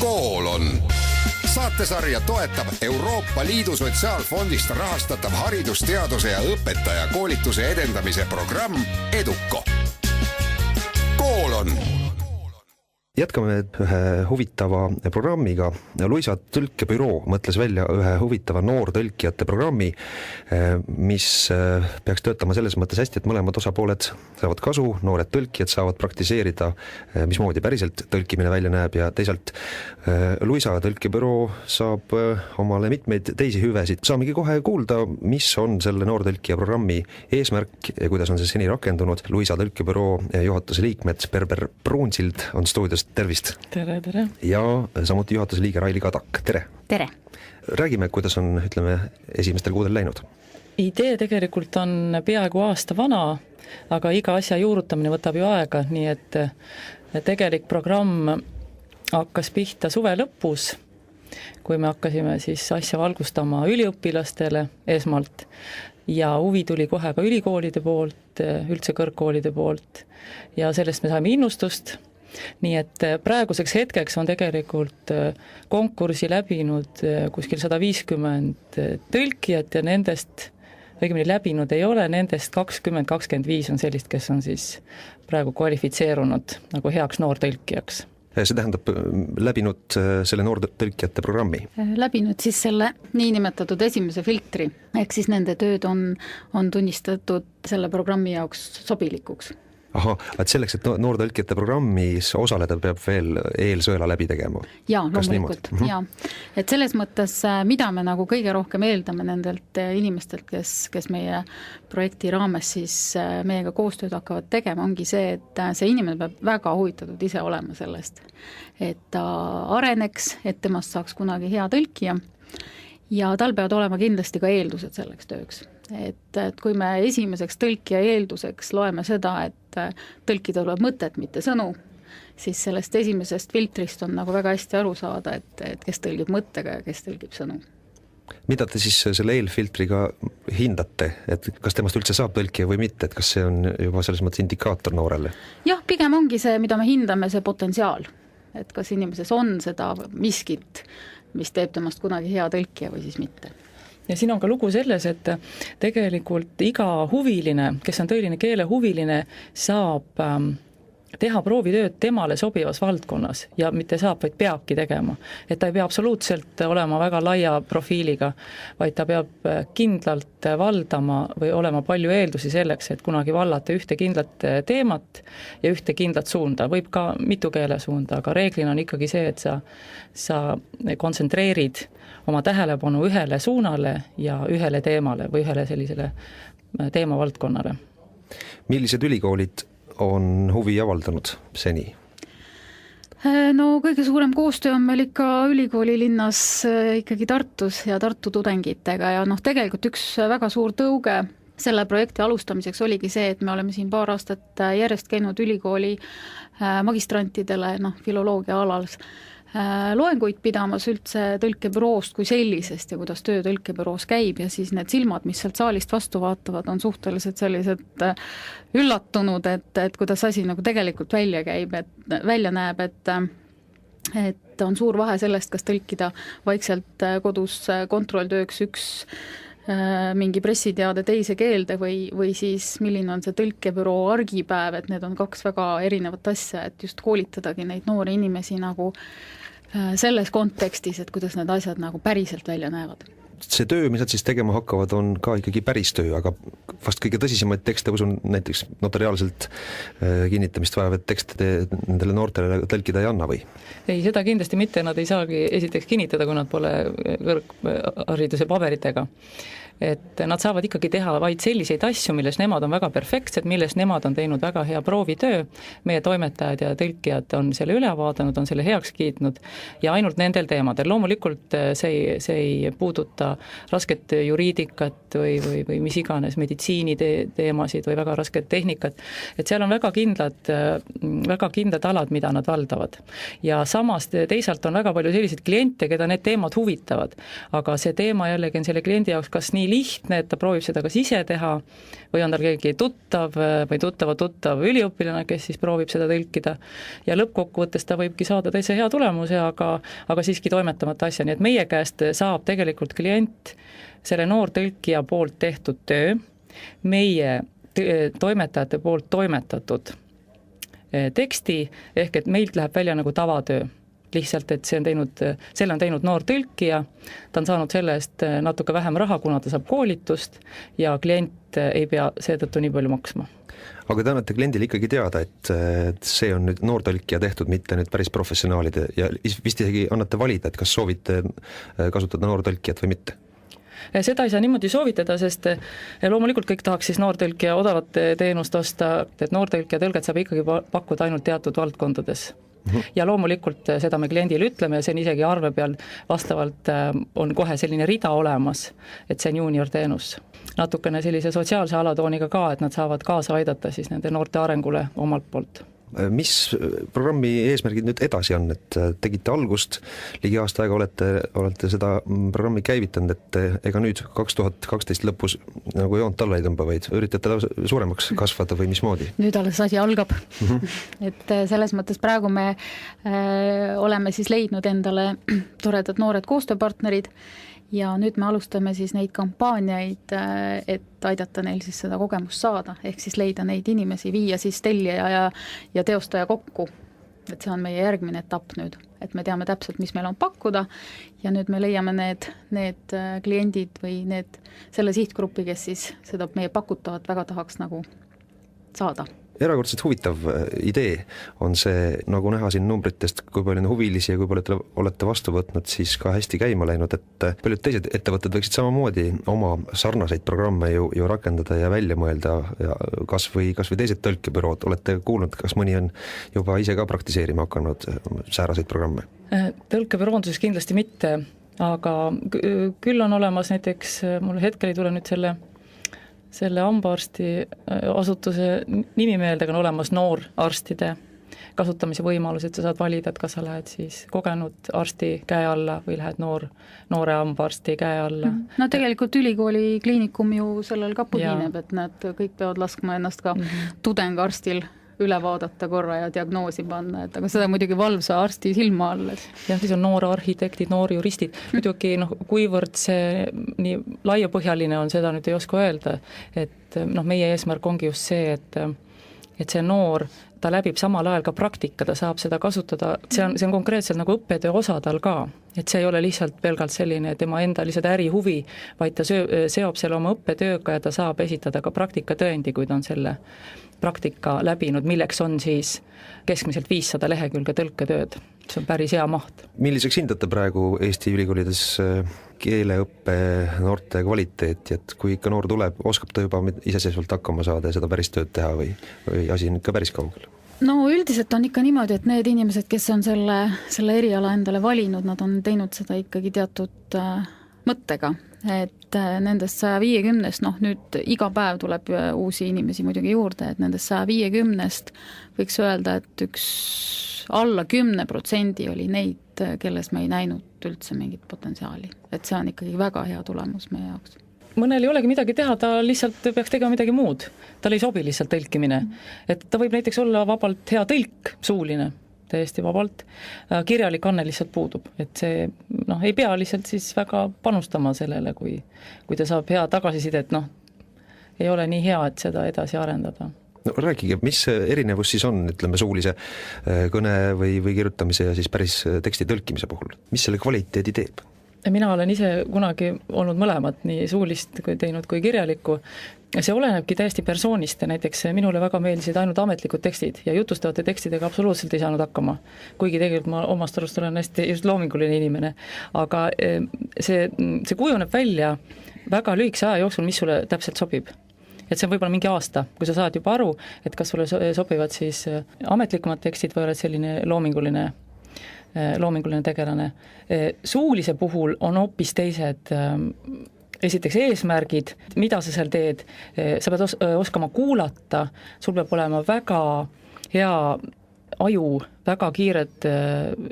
Koolon. Saatesarja toetab Euroopa Liidu Sotsiaalfondist rahastatav haridusteaduse ja õpetajakoolituse edendamise programm EDUCO. Koolon. Jätkame ühe huvitava programmiga. Luisa tõlkebüroo mõtles välja ühe huvitava noortõlkijate programmi, mis peaks töötama selles mõttes hästi, et mõlemad osapooled saavad kasu, noored tõlkijad saavad praktiseerida, mismoodi päriselt tõlkimine välja näeb ja teisalt Luisa tõlkebüroo saab omale mitmeid teisi hüvesid. Saamegi kohe kuulda, mis on selle noortõlkija programmi eesmärk ja kuidas on see seni rakendunud. Luisa tõlkebüroo juhatuse liikmed Berber Pruunsild on stuudios. Tervist! Tere! Ja samuti juhatuse liige Raili Kadak. Tere! Tere! Räägime, kuidas on, esimestel kuudel läinud? Idee tegelikult on peaaegu aasta vana, aga iga asja juurutamine võtab ju aega, nii et tegelik programm hakkas pihta suve lõpus, kui me hakkasime siis asja valgustama üliõpilastele esmalt ja huvi tuli kohe ka ülikoolide poolt, üldse kõrgkoolide poolt ja sellest me saime innustust. Nii et praeguseks hetkeks on tegelikult konkursi läbinud kuskil 150 tõlkijat ja nendest, õigemini läbinud ei ole, nendest 20-25 on sellist, kes on siis praegu kvalifitseerunud nagu heaks noortõlkijaks. See tähendab läbinud selle noortõlkijate programmi? Läbinud siis selle niinimetatud esimese filtri, ehk siis nende tööd on tunnistatud selle programmi jaoks sobilikuks. Aha, et selleks, et noortõlkijate programmis osaleda, peab veel eelsõela läbi tegema? Jaa, loomulikult, jaa. Et selles mõttes, mida me nagu kõige rohkem eeldame nendelt inimestelt, kes meie projekti raames siis meiega koostööd hakkavad tegema, ongi see, et see inimene peab väga huvitatud ise olema sellest, et ta areneks, et temast saaks kunagi hea tõlkija ja tal peavad olema kindlasti ka eeldused selleks tööks. Et kui me esimeseks tõlkija eelduseks loeme seda, et tõlkida tuleb mõtet, mitte sõnu, siis sellest esimesest filtrist on nagu väga hästi aru saada, et kes tõlgib mõttega ja kes tõlgib sõnu. Mida te siis selle eelfiltriga hindate, et kas temast üldse saab tõlkija või mitte, et kas see on juba selles mõttes indikaator noorele? Jah, pigem ongi see, mida me hindame, see potentsiaal, et kas inimeses on seda miskit, mis teeb temast kunagi hea tõlkija või siis mitte. Ja siin on ka lugu selles, et tegelikult iga huviline, kes on tõeline keelehuviline, saab teha proovitööd temale sobivas valdkonnas ja mitte saab, vaid peabki tegema. Et ta ei pea absoluutselt olema väga laia profiiliga, vaid ta peab kindlalt valdama või olema palju eeldusi selleks, et kunagi vallata ühte kindlat teemat ja ühte kindlat suunda. Võib ka mitu keele suunda, aga reeglina on ikkagi see, et sa kontsentreerid oma tähelepanu ühele suunale ja ühele teemale või ühele sellisele teemavaldkonnale. Millised ülikoolid on huvi avaldanud seni? No kõige suurem koostöö on meil ikka ülikooli linnas ikkagi Tartus ja Tartu tudengitega ja tegelikult üks väga suur tõuge selle projekti alustamiseks oligi see, et me oleme siin paar aastat järjest käinud ülikooli magistrantidele filoloogia alal loenguid pidamas üldse tõlkebüroost kui sellisest ja kuidas töö tõlkebüroos käib ja siis need silmad, mis sealt saalist vastu vaatavad, on suhteliselt sellised üllatunud, et kuidas asi nagu tegelikult välja näeb, et on suur vahe sellest, kas tõlkida vaikselt kodus kontrolltööks üks mingi pressiteade teise keelde või siis milline on see tõlkebüroo argipäev, et need on kaks väga erinevat asja, et just koolitadagi neid noori inimesi nagu selles kontekstis, et kuidas need asjad nagu päriselt välja näevad. See töö, mis nad siis tegema hakkavad, on ka ikkagi päris töö, aga vast kõige tõsisemaid tekste, usun näiteks notariaalselt kinnitamist vajavad tekste nendele noortele tõlkida ei anna või? Ei, seda kindlasti mitte, nad ei saagi esiteks kinnitada, kui nad pole kõrghariduse paberitega. Et nad saavad ikkagi teha vaid selliseid asju, milles nemad on väga perfektsed, milles nemad on teinud väga hea proovitöö. Meie toimetajad ja tõlkijad on selle üle vaadanud, on selle heaks kiitnud ja ainult nendel teemadel. Loomulikult see ei puuduta rasket juriidikat või mis iganes meditsiiniteemasid või väga rasket tehnikat, et seal on väga kindlad alad, mida nad valdavad. Ja samas teisalt on väga palju selliseid kliente, keda need teemad huvitavad, aga see teema jällegi on selle kliendi jaoks kas nii lihtne, et ta proovib seda kas ise teha või on tal keegi tuttav või tuttav üliõpilane, kes siis proovib seda tõlkida ja lõppkokkuvõttes ta võibki saada täitsa hea tulemuse, aga siiski toimetamata asja, nii et meie käest saab tegelikult klient selle noortõlkija poolt tehtud töö, meie toimetajate poolt toimetatud teksti, ehk et meilt läheb välja nagu tavatöö. Lihtsalt, et selle on teinud noor tõlkija, ta on saanud selle eest natuke vähem raha, kuna ta saab koolitust ja klient ei pea seetõttu nii palju maksma. Aga te annate kliendile ikkagi teada, et see on nüüd noortõlkija tehtud, mitte nüüd päris professionaalide ja vist isegi annate valida, et kas soovite kasutada noortõlkijat või mitte? Seda ei saa niimoodi soovitada, sest loomulikult kõik tahaks siis noortõlkija odavat teenust osta, et noortõlkija tõlget saab ikkagi pakkuda ainult teatud valdkondades. Ja loomulikult seda me kliendile ütleme ja see on isegi arve peal vastavalt on kohe selline rida olemas, et see on junior teenus. Natukene sellise sotsiaalse alatooniga ka, et nad saavad kaasa aidata siis nende noorte arengule omalt poolt. Mis programmi eesmärgid nüüd edasi on, et tegite algust, ligi aasta aega olete seda programmi käivitanud, et ega nüüd 2012 lõpus nagu joont alla ei tõmba, vaid üritate suuremaks kasvada või mismoodi? Nüüd alles asi algab. Et selles mõttes praegu me oleme siis leidnud endale toredad noored koostööpartnerid ja nüüd me alustame siis neid kampaaniaid, et aidata neil siis seda kogemust saada, ehk siis leida neid inimesi, viia siis tellija ja teostaja kokku. Et see on meie järgmine etapp nüüd, et me teame täpselt, mis meil on pakkuda ja nüüd me leiame need kliendid või selle sihtgrupi, kes siis seda meie pakutavat väga tahaks nagu saada. Erakordselt huvitav idee on see, nagu näha siin numbritest, kui palju on huvilisi ja kui palju olete vastu võtnud, siis ka hästi käima läinud, et paljud teised ettevõtted võiksid samamoodi oma sarnaseid programme ju rakendada ja välja mõelda ja kas või teised tõlkebürood. Olete kuulnud, kas mõni on juba ise ka praktiseerima hakanud sääraseid programme? Tõlkebüroonduses kindlasti mitte, aga küll on olemas näiteks, mul hetkel ei tule nüüd selle hambaarsti asutuse nimi meelde, on olemas noorarstide kasutamise võimalus, et sa saad valida, et kas sa lähed siis kogenud arsti käe alla või lähed noore hambaarsti käe alla. No tegelikult ülikooli kliinikum ju sellel ka põhineb, et nad kõik peavad laskma ennast ka tudengarstil üle vaadata korra ja diagnoosi panna, et aga seda muidugi valvsa arsti silma all. Ja siis on noorarhitektid, noorjuristid. Muidugi kuivõrd see nii laiapõhjaline on, seda nüüd ei oska öelda, et meie eesmärk ongi just see, et see noor, ta läbib samal ajal ka praktika, ta saab seda kasutada, see on konkreetselt nagu õppetöö osa tal ka, et see ei ole lihtsalt pelgalt selline tema enda lihtsalt ärihuvi, vaid ta seob selle oma õppetööga ja ta saab esitada ka praktikatõendi, kui ta on selle praktika läbinud, milleks on siis keskmiselt 500 lehekülge tõlketööd. See on päris hea maht. Milliseks hindate praegu Eesti ülikoolides keeleõppe noorte kvaliteeti, et kui ikka noor tuleb, oskab ta juba iseseisvalt hakkama saada ja seda päris tööd teha või asi on ikka päris kaugel? No üldiselt on ikka niimoodi, et need inimesed, kes on selle eriala endale valinud, nad on teinud seda ikkagi teatud mõttega, et nendest 150-st, nüüd iga päev tuleb uusi inimesi muidugi juurde, et nendest 150-st võiks öelda, et alla 10% oli neid, kelles me ei näinud üldse mingit potentsiaali. Et see on ikkagi väga hea tulemus meie jaoks. Mõnel ei olegi midagi teha, ta lihtsalt peaks tegema midagi muud. Tal ei sobi lihtsalt tõlkimine. Et ta võib näiteks olla vabalt hea tõlk, suuline, täiesti vabalt. Kirjalik anne lihtsalt puudub. Et see ei pea lihtsalt siis väga panustama sellele, kui ta saab hea tagasisidet, ei ole nii hea, et seda edasi arendada. No rääkige, mis erinevus siis on, ütleme, suulise kõne või kirjutamise ja siis päris teksti tõlkimise puhul? Mis selle kvaliteedi teeb? Mina olen ise kunagi olnud mõlemat, nii suulist kui teinud kui kirjalikku. See olenebki täiesti persoonist ja näiteks minule väga meeldisid ainult ametlikud tekstid ja jutustavate tekstidega absoluutselt ei saanud hakkama. Kuigi tegelikult ma omast arust olen hästi just loominguline inimene. Aga see kujuneb välja väga lühikese aja jooksul, mis sulle täpselt sobib. Et see on võib-olla mingi aasta, kui sa saad juba aru, et kas sulle sobivad siis ametlikumad tekstid või oled selline loominguline tegelane. Suulise puhul on hoopis teised esiteks eesmärgid, mida sa seal teed, sa pead oskama kuulata, sul peab olema väga hea aju, väga kiired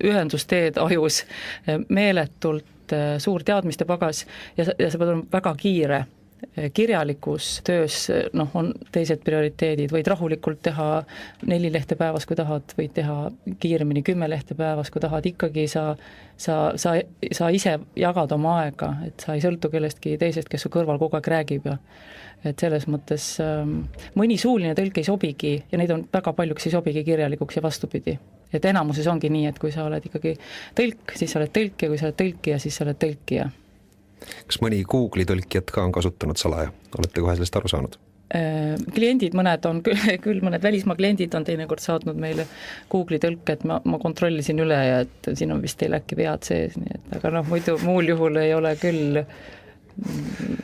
ühendusteed ajus, meeletult suur teadmiste pagas ja sa pead olema väga kiire. Kirjalikus töös on teised prioriteedid, võid rahulikult teha 4 lehte päevas, kui tahad, võid teha kiiremini 10 lehte päevas, kui tahad, ikkagi sa ise jagad oma aega, et sa ei sõltu kellestki teisest, kes su kõrval kogu aeg räägib ja et selles mõttes mõni suuline tõlk ei sobigi ja neid on väga palju, kes ei sobigi kirjalikuks ja vastupidi. Et enamuses ongi nii, et kui sa oled ikkagi tõlk, siis sa oled tõlk ja kui sa oled tõlkija, siis sa oled tõlkija. Kas mõni Google'i tõlkijat ka on kasutanud salaja? Olete kohe sellest aru saanud? Kliendid mõned on küll mõned välismaa kliendid on teinekord saatnud meile Google'i tõlke, et ma kontrollisin üle ja et siin on vist teil äkki vead sees, nii et aga muidu muul juhul ei ole küll,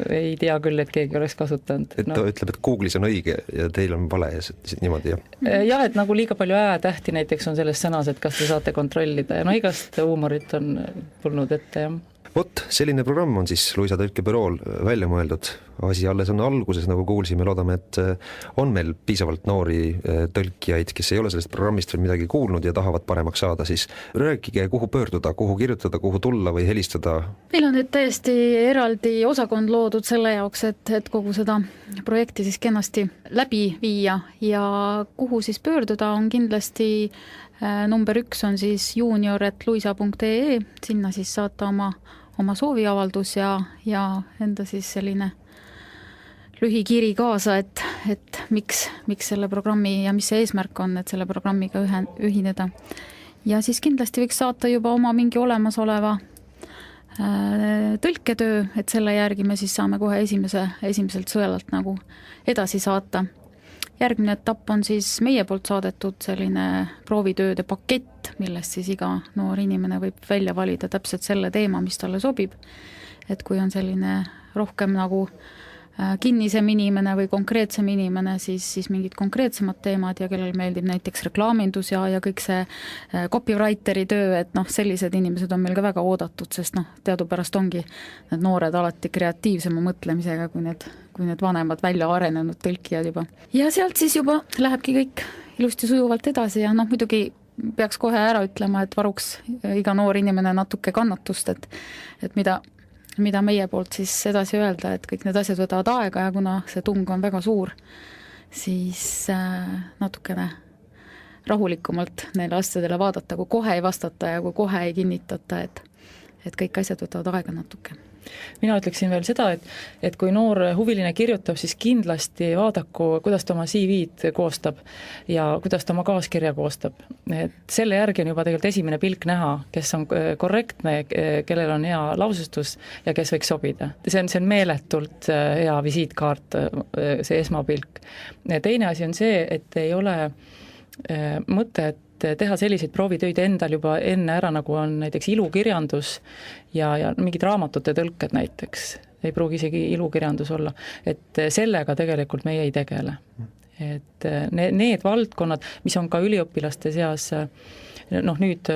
ei tea küll, et keegi oleks kasutanud. Et ta ütleb, et Google'is on õige ja teil on vale ja niimoodi, jah? Jah, et nagu liiga palju äätähti näiteks on selles sõnas, et kas te saate kontrollida ja igast huumorit on tulnud ette, jah. Vot, selline programm on siis Luisa tõlkebürool välja mõeldud. Asi alles on alguses, nagu kuulsime, loodame, et on meil piisavalt noori tõlkijaid, kes ei ole sellest programmist veel midagi kuulnud ja tahavad paremaks saada, siis rääkige, kuhu pöörduda, kuhu kirjutada, kuhu tulla või helistada. Meil on nüüd täiesti eraldi osakond loodud selle jaoks, et kogu seda projekti siis kenasti läbi viia ja kuhu siis pöörduda on kindlasti number 1 on siis junior@luisa.ee, sinna siis saata oma sooviavaldus ja enda siis selline lühikiri kaasa, et miks selle programmi ja mis see eesmärk on, et selle programmiga ühineda. Ja siis kindlasti võiks saata juba oma mingi olemasoleva tõlketöö, et selle järgi me siis saame kohe esimeselt sõelalt nagu edasi saata. Järgmine etapp on siis meie poolt saadetud selline proovitööde pakett, millest siis iga noor inimene võib välja valida täpselt selle teema, mis talle sobib. Et kui on selline rohkem nagu kinnisem inimene või konkreetsem inimene, siis mingid konkreetsemad teemad ja kellel meeldib näiteks reklaamindus ja kõik see copywriteri töö, et sellised inimesed on meil ka väga oodatud, sest teadupärast ongi need noored alati kreatiivsema mõtlemisega kui need vanemad välja arenenud tõlkijad juba. Ja sealt siis juba lähebki kõik ilusti sujuvalt edasi ja muidugi peaks kohe ära ütlema, et varuks iga noor inimene natuke kannatust, et mida meie poolt siis edasi öelda, et kõik need asjad võtavad aega ja kuna see tung on väga suur, siis natukene rahulikumalt neile asjadele vaadata, kui kohe ei vastata ja kui kohe ei kinnitata, et kõik asjad võtavad aega natuke. Mina ütleksin veel seda, et kui noor huviline kirjutab, siis kindlasti vaadaku, kuidas ta oma CV-d koostab ja kuidas ta oma kaaskirja koostab. Et selle järgi on juba tegelikult esimene pilk näha, kes on korrektne, kellel on hea lausustus ja kes võiks sobida. See on meeletult hea visiitkaart, see esmapilk. Teine asi on see, et ei ole mõte, et teha selliseid proovitöid endal juba enne ära, nagu on näiteks ilukirjandus ja mingid raamatute tõlked näiteks, ei pruugi isegi ilukirjandus olla, et sellega tegelikult meie ei tegele. Et need valdkonnad, mis on ka üliõpilaste seas nüüd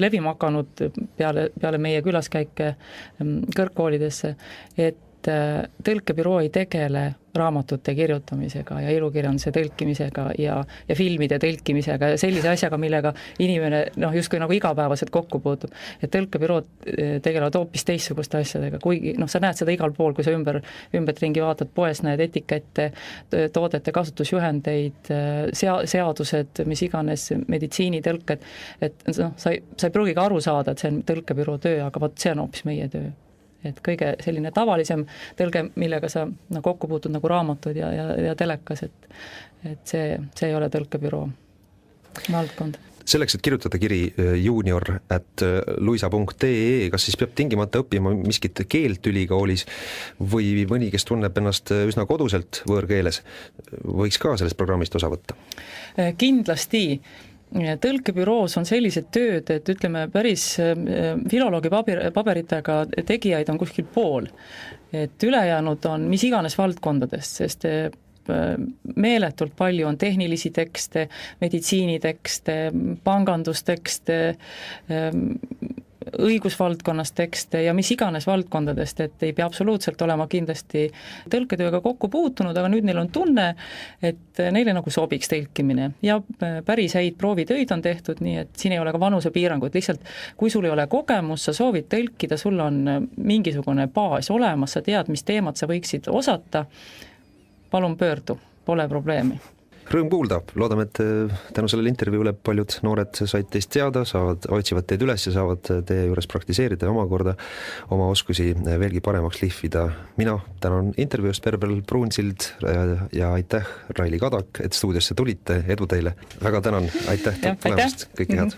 levima hakanud peale meie külaskäike kõrgkoolidesse, et tõlkebüroo ei tegele raamatute kirjutamisega ja ilukirjanduse tõlkimisega ja filmide tõlkimisega ja sellise asjaga, millega inimene justkui nagu igapäevaselt kokku puutub. Et tõlkebürood tegelevad hoopis teistsuguste asjadega, kuigi sa näed seda igal pool, kui sa ümbertringi vaatad poes, näed etikette, toodete kasutusjuhendeid, seadused, mis iganes, meditsiinitõlked, et sa ei pruugi ka aru saada, et see on tõlkebüroo töö, aga vot see on hoopis meie töö. Et kõige selline tavalisem tõlge, millega sa kokku puutud nagu raamatud ja telekas, et see ei ole tõlkebüroo valdkond. Selleks, et kirjutada kiri junior@luisa.ee, kas siis peab tingimata õppima miskit keelt ülikoolis või mõni, kes tunneb ennast üsna koduselt võõrkeeles, võiks ka sellest programmist osa võtta? Kindlasti. Tõlkebüroos on sellised tööd, et ütleme päris filoloogi paberitega tegijaid on kuskil pool. Et ülejäänud on mis iganes valdkondadest, sest meeletult palju on tehnilisi tekste, meditsiinitekste, pangandustekste, õigusvaldkonnas tekste ja mis iganes valdkondadest, et ei pea absoluutselt olema kindlasti tõlketööga kokku puutunud, aga nüüd neil on tunne, et neile nagu sobiks tõlkimine ja päris häid proovitöid on tehtud, nii et siin ei ole ka vanusepiirangut, lihtsalt kui sul ei ole kogemus, sa soovid tõlkida, sul on mingisugune baas olemas, sa tead, mis teemat sa võiksid osata, palun pöördu, pole probleemi. Rõõm kuulda, loodame, et tänu sellele intervjuule paljud noored said teist teada, otsivad teid üles ja saavad teie juures praktiseerida ja omakorda oma oskusi veelgi paremaks lihvida. Mina tänan intervjuust Berber Pruunsild ja aitäh Raili Kadak, et stuudiosse tulite, edu teile. Väga tänan, aitäh tulemast, kõike head.